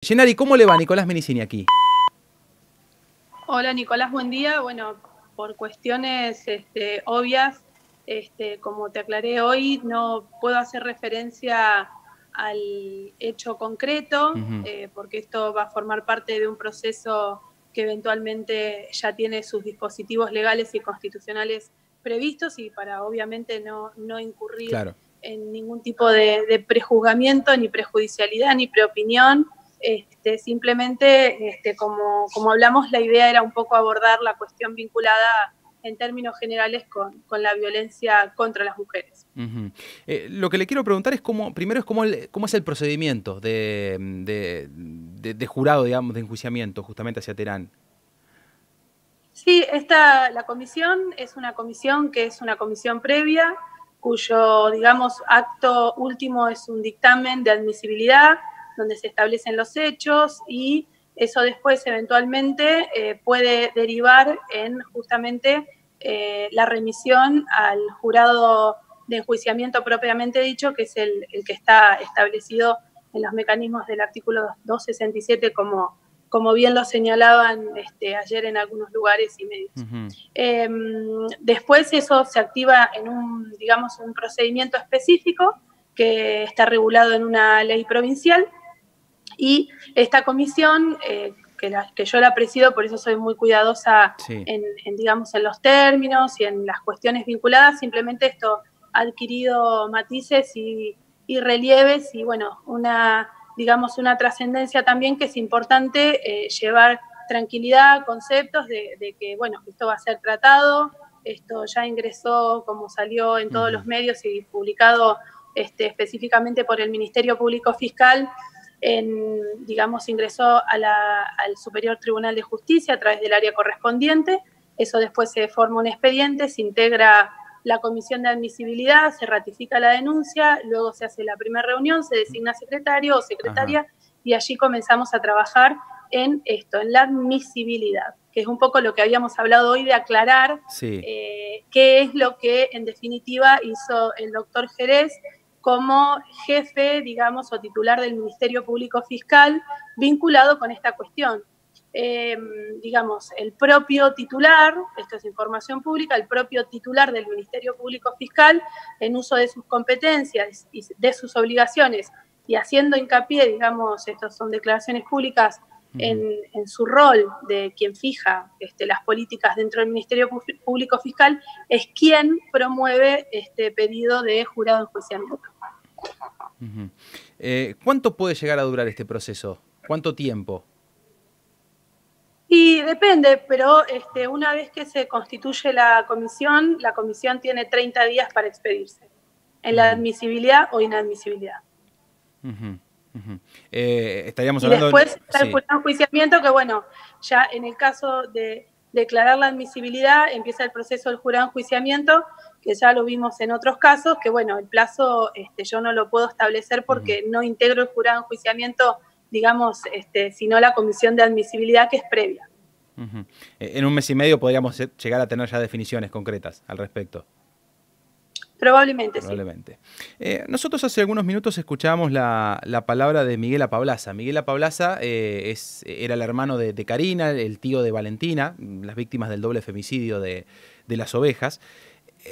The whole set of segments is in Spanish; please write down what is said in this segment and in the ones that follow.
Yenari, ¿cómo le va? Nicolás Menicini aquí. Hola Nicolás, buen día. Bueno, por cuestiones obvias, como te aclaré hoy, no puedo hacer referencia al hecho concreto, Ujú. porque esto va a formar parte de un proceso que eventualmente ya tiene sus dispositivos legales y constitucionales previstos y para obviamente no incurrir Claro. en ningún tipo de prejuzgamiento, ni prejudicialidad, ni preopinión. Simplemente, como hablamos, la idea era un poco abordar la cuestión vinculada en términos generales con la violencia contra las mujeres. Ujú. Lo que le quiero preguntar es primero es cómo es el procedimiento de jurado, digamos, de enjuiciamiento justamente hacia Teherán. Sí, la comisión es una comisión que es una comisión previa, cuyo, digamos, acto último es un dictamen de admisibilidad, donde se establecen los hechos y eso después eventualmente puede derivar en justamente la remisión al jurado de enjuiciamiento propiamente dicho, que es el que está establecido en los mecanismos del artículo 267 como bien lo señalaban ayer en algunos lugares y medios. Ujú. Eh, Después eso se activa en un procedimiento específico que está regulado en una ley provincial y esta comisión, que yo la presido, por eso soy muy cuidadosa Sí. digamos, en los términos y en las cuestiones vinculadas, simplemente esto ha adquirido matices y relieves y, bueno, digamos, una trascendencia también que es importante llevar tranquilidad, conceptos de que, bueno, esto va a ser tratado, esto ya ingresó, como salió en todos Ujú. los medios y publicado específicamente por el Ministerio Público Fiscal, digamos, ingresó al Superior Tribunal de Justicia a través del área correspondiente. Eso después se forma un expediente, se integra la comisión de admisibilidad, se ratifica la denuncia, luego se hace la primera reunión, se designa secretario o Ajá. secretaria y allí comenzamos a trabajar en esto, en la admisibilidad, que es un poco lo que habíamos hablado hoy de aclarar Sí. qué es lo que en definitiva hizo el doctor Jerez como jefe, digamos, o titular del Ministerio Público Fiscal vinculado con esta cuestión. Eh, digamos, el propio titular, esto es información pública, el propio titular del Ministerio Público Fiscal, en uso de sus competencias y de sus obligaciones, y haciendo hincapié, digamos, estas son declaraciones públicas, Ujú. en su rol de quien fija las políticas dentro del Ministerio Público Fiscal, es quien promueve este pedido de jurado de enjuiciamiento. Ujú. ¿Cuánto puede llegar a durar este proceso? ¿Cuánto tiempo? Y depende, pero una vez que se constituye la comisión tiene 30 días para expedirse en la Ujú. admisibilidad o inadmisibilidad. Ujú. Ujú. Estaríamos Y hablando... después está el Sí. jurado de enjuiciamiento, que bueno, ya en el caso de declarar la admisibilidad, empieza el proceso del jurado de enjuiciamiento, que ya lo vimos en otros casos, que bueno, el plazo yo no lo puedo establecer Ujú. porque no integro el jurado de enjuiciamiento, digamos, sino la comisión de admisibilidad que es previa. Ujú. En un mes y medio podríamos llegar a tener ya definiciones concretas al respecto. Probablemente sí. Probablemente. Nosotros hace algunos minutos escuchábamos la palabra de Miguel Apablaza. Miguel Apablaza era el hermano de Karina, el tío de Valentina, las víctimas del doble femicidio de las ovejas.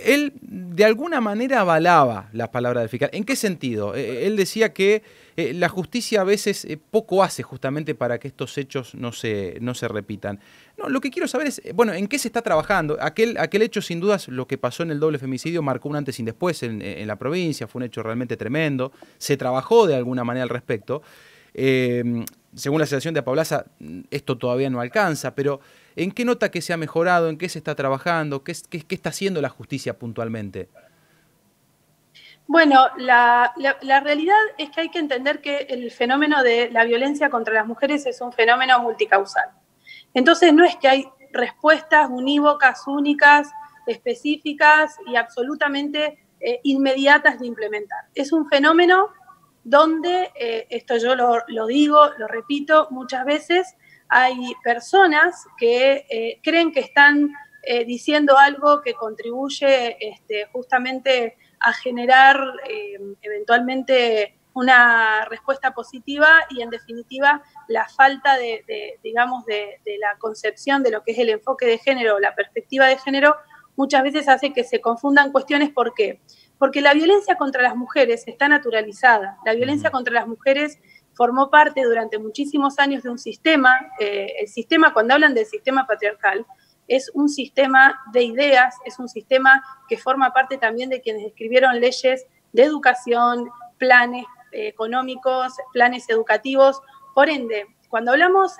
Él de alguna manera avalaba la palabra del fiscal. ¿En qué sentido? Él decía que la justicia a veces poco hace justamente para que estos hechos no se repitan. No, lo que quiero saber es, bueno, ¿en qué se está trabajando? Aquel hecho, sin dudas, lo que pasó en el doble femicidio marcó un antes y un después en la provincia, fue un hecho realmente tremendo. Se trabajó de alguna manera al respecto. Según la asociación de Apablaza, esto todavía no alcanza, pero ¿en qué nota que se ha mejorado? ¿En qué se está trabajando? ¿Qué está haciendo la justicia puntualmente? Bueno, la realidad es que hay que entender que el fenómeno de la violencia contra las mujeres es un fenómeno multicausal. Entonces no es que hay respuestas unívocas, únicas, específicas y absolutamente inmediatas de implementar. Es un fenómeno donde, esto yo lo digo, lo repito muchas veces, hay personas que creen que están diciendo algo que contribuye justamente a generar eventualmente una respuesta positiva y en definitiva la falta digamos, de la concepción de lo que es el enfoque de género, la perspectiva de género, muchas veces hace que se confundan cuestiones. ¿Por qué? Porque la violencia contra las mujeres está naturalizada. La violencia contra las mujeres formó parte durante muchísimos años de un sistema. El sistema, cuando hablan del sistema patriarcal, es un sistema de ideas, es un sistema que forma parte también de quienes escribieron leyes de educación, planes económicos, planes educativos. Por ende, cuando hablamos,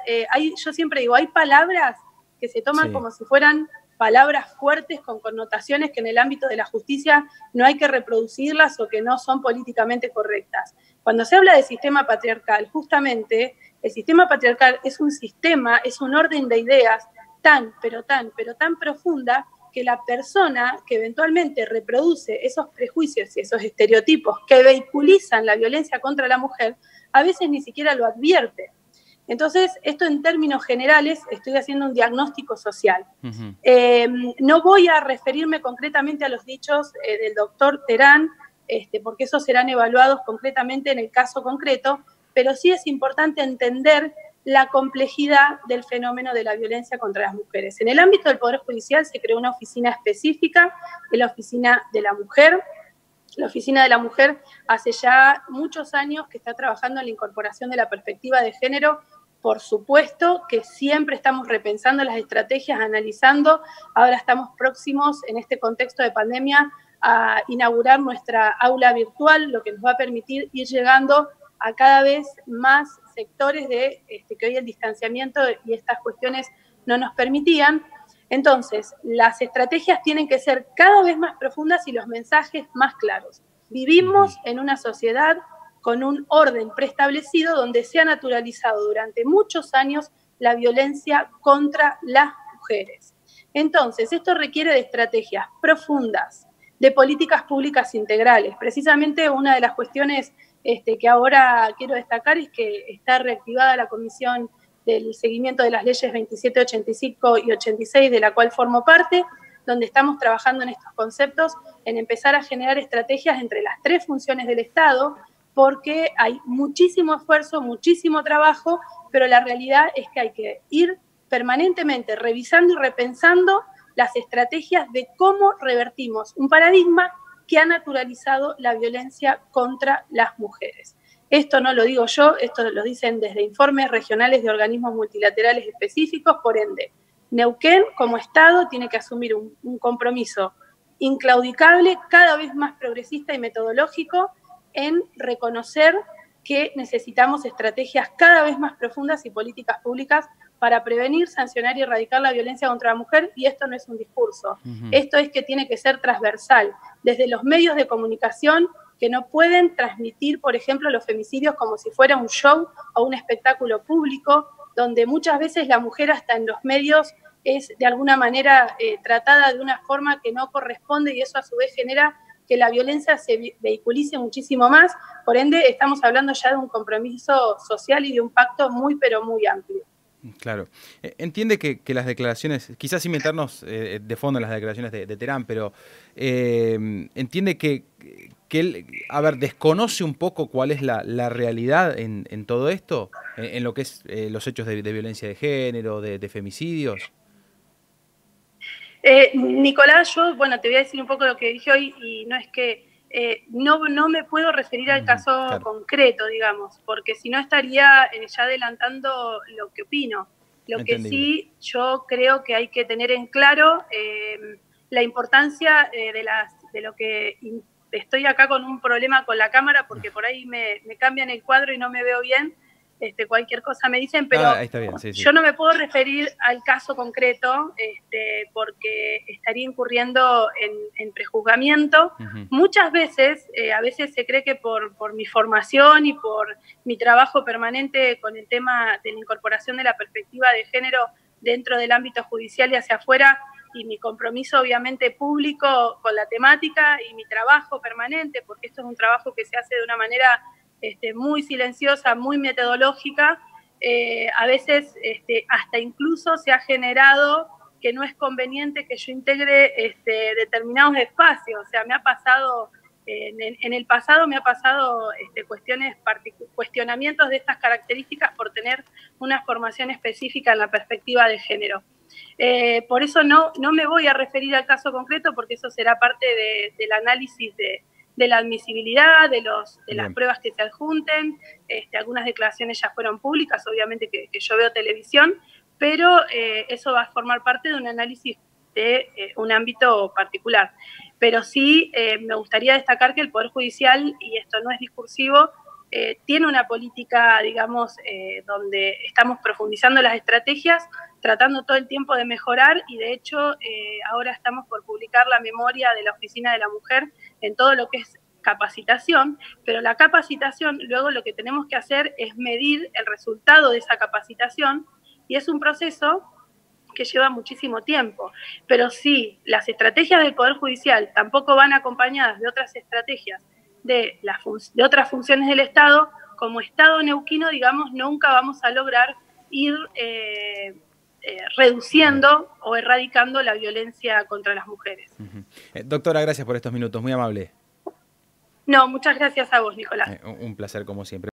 yo siempre digo, hay palabras que se toman como si fueran palabras fuertes con connotaciones que en el ámbito de la justicia no hay que reproducirlas o que no son políticamente correctas. Cuando se habla de sistema patriarcal, justamente el sistema patriarcal es un sistema, es un orden de ideas tan profunda que la persona que eventualmente reproduce esos prejuicios y esos estereotipos que vehiculizan la violencia contra la mujer, a veces ni siquiera lo advierte. Entonces, esto en términos generales, estoy haciendo un diagnóstico social. No voy a referirme concretamente a los dichos del doctor Terán, porque esos serán evaluados concretamente en el caso concreto, pero sí es importante entender la complejidad del fenómeno de la violencia contra las mujeres. En el ámbito del Poder Judicial se creó una oficina específica, que es la Oficina de la Mujer. La Oficina de la Mujer hace ya muchos años que está trabajando en la incorporación de la perspectiva de género. Por supuesto que siempre estamos repensando las estrategias, analizando. Ahora estamos próximos, en este contexto de pandemia, a inaugurar nuestra aula virtual, lo que nos va a permitir ir llegando a cada vez más sectores que hoy el distanciamiento y estas cuestiones no nos permitían. Entonces, las estrategias tienen que ser cada vez más profundas y los mensajes más claros. Vivimos en una sociedad con un orden preestablecido donde se ha naturalizado durante muchos años la violencia contra las mujeres. Entonces, esto requiere de estrategias profundas, de políticas públicas integrales. Precisamente una de las cuestiones que ahora quiero destacar es que está reactivada la Comisión del Seguimiento de las Leyes 27, 85 y 86, de la cual formo parte, donde estamos trabajando en estos conceptos, en empezar a generar estrategias entre las tres funciones del Estado, porque hay muchísimo esfuerzo, muchísimo trabajo, pero la realidad es que hay que ir permanentemente revisando y repensando las estrategias de cómo revertimos un paradigma que ha naturalizado la violencia contra las mujeres. Esto no lo digo yo, esto lo dicen desde informes regionales de organismos multilaterales específicos. Por ende, Neuquén como Estado tiene que asumir un compromiso inclaudicable, cada vez más progresista y metodológico, en reconocer que necesitamos estrategias cada vez más profundas y políticas públicas para prevenir, sancionar y erradicar la violencia contra la mujer. Y esto no es un discurso, esto es que tiene que ser transversal, desde los medios de comunicación, que no pueden transmitir, por ejemplo, los femicidios como si fuera un show o un espectáculo público, donde muchas veces la mujer hasta en los medios es de alguna manera tratada de una forma que no corresponde, y eso a su vez genera que la violencia se vehiculice muchísimo más. Por ende, estamos hablando ya de un compromiso social y de un pacto muy, pero muy amplio. Claro. Entiende que las declaraciones, quizás sin meternos de fondo en las declaraciones de Terán, pero entiende que él, a ver, desconoce un poco cuál es la realidad en todo esto, en lo que es los hechos de violencia de género, de femicidios. Nicolás, yo, te voy a decir un poco lo que dije hoy, y no es que no me puedo referir al caso concreto, digamos, porque si no estaría ya adelantando lo que opino. Lo que sí yo creo que hay que tener en claro la importancia de lo que... Estoy acá con un problema con la cámara porque por ahí me cambian el cuadro y no me veo bien. Cualquier cosa me dicen, pero ahí está bien, sí. Yo no me puedo referir al caso concreto porque estaría incurriendo en prejuzgamiento. Muchas veces, a veces se cree que por mi formación y por mi trabajo permanente con el tema de la incorporación de la perspectiva de género dentro del ámbito judicial y hacia afuera, y mi compromiso obviamente público con la temática y mi trabajo permanente, porque esto es un trabajo que se hace de una manera muy silenciosa, muy metodológica, a veces hasta incluso se ha generado que no es conveniente que yo integre determinados espacios. O sea, me ha pasado En el pasado me ha pasado cuestionamientos de estas características por tener una formación específica en la perspectiva de género. Por eso no me voy a referir al caso concreto, porque eso será parte del análisis de la admisibilidad, de las pruebas que se adjunten. Algunas declaraciones ya fueron públicas, obviamente que yo veo televisión, pero eso va a formar parte de un análisis de un ámbito particular. Pero sí me gustaría destacar que el Poder Judicial, y esto no es discursivo, tiene una política, digamos, donde estamos profundizando las estrategias, tratando todo el tiempo de mejorar, y de hecho ahora estamos por publicar la memoria de la Oficina de la Mujer en todo lo que es capacitación, pero la capacitación, luego lo que tenemos que hacer es medir el resultado de esa capacitación, y es un proceso que lleva muchísimo tiempo. Pero si las estrategias del Poder Judicial tampoco van acompañadas de otras estrategias de otras funciones del Estado, como Estado neuquino, digamos, nunca vamos a lograr ir reduciendo o erradicando la violencia contra las mujeres. Doctora, gracias por estos minutos, muy amable. No, muchas gracias a vos, Nicolás. Un placer como siempre.